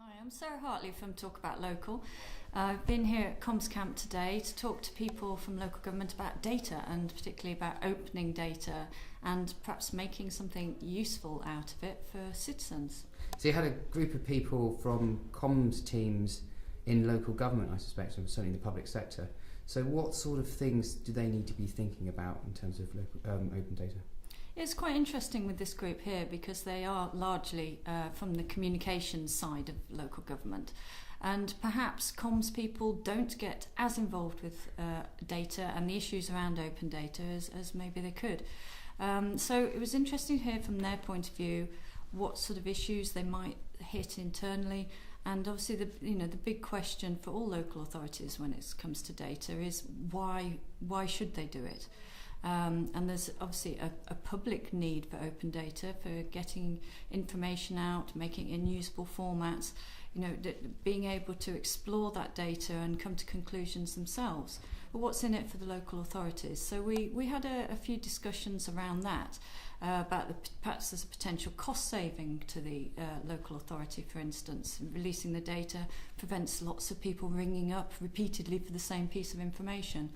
Hi, I'm Sarah Hartley from Talk About Local. I've been here at CommsCamp today to talk to people from local government about data, and particularly about opening data and perhaps making something useful out of it for citizens. So you had a group of people from comms teams in local government, I suspect, or certainly the public sector. So what sort of things do they need to be thinking about in terms of local, open data? It's quite interesting with this group here because they are largely from the communications side of local government, and perhaps comms people don't get as involved with data and the issues around open data as maybe they could. So it was interesting to hear from their point of view what sort of issues they might hit internally, and obviously the big question for all local authorities when it comes to data is why should they do it? And there's obviously a public need for open data, for getting information out, making it in usable formats, being able to explore that data and come to conclusions themselves. But what's in it for the local authorities? So we had a few discussions around that, about perhaps there's a potential cost saving to the local authority, for instance. Releasing the data prevents lots of people ringing up repeatedly for the same piece of information.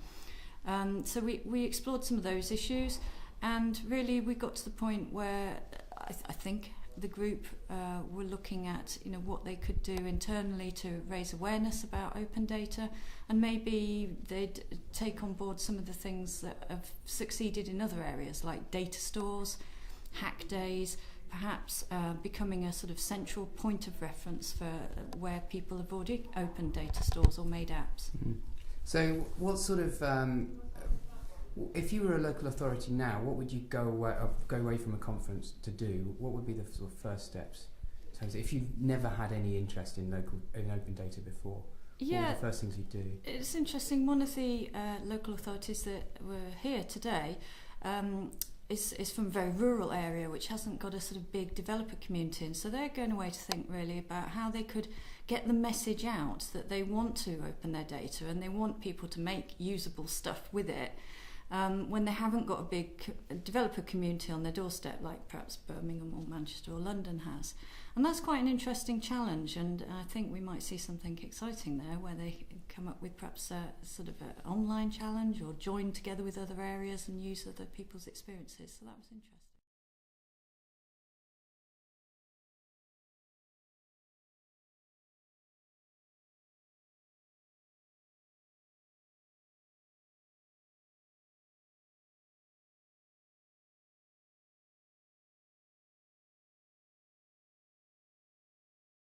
So we explored some of those issues, and really we got to the point where I think the group were looking at what they could do internally to raise awareness about open data, and maybe they'd take on board some of the things that have succeeded in other areas like data stores, hack days, perhaps becoming a sort of central point of reference for where people have already opened data stores or made apps. Mm-hmm. So what sort of, if you were a local authority now, what would you go away from a conference to do? What would be the sort of first steps? So if you've never had any interest in open data before, what are the first things you do? It's interesting. One of the local authorities that were here today is from a very rural area which hasn't got a sort of big developer community, and so they're going away to think really about how they could get the message out that they want to open their data and they want people to make usable stuff with it when they haven't got a big developer community on their doorstep like perhaps Birmingham or Manchester or London has. And that's quite an interesting challenge, and I think we might see something exciting there where they come up with perhaps a sort of an online challenge or join together with other areas and use other people's experiences. So that was interesting.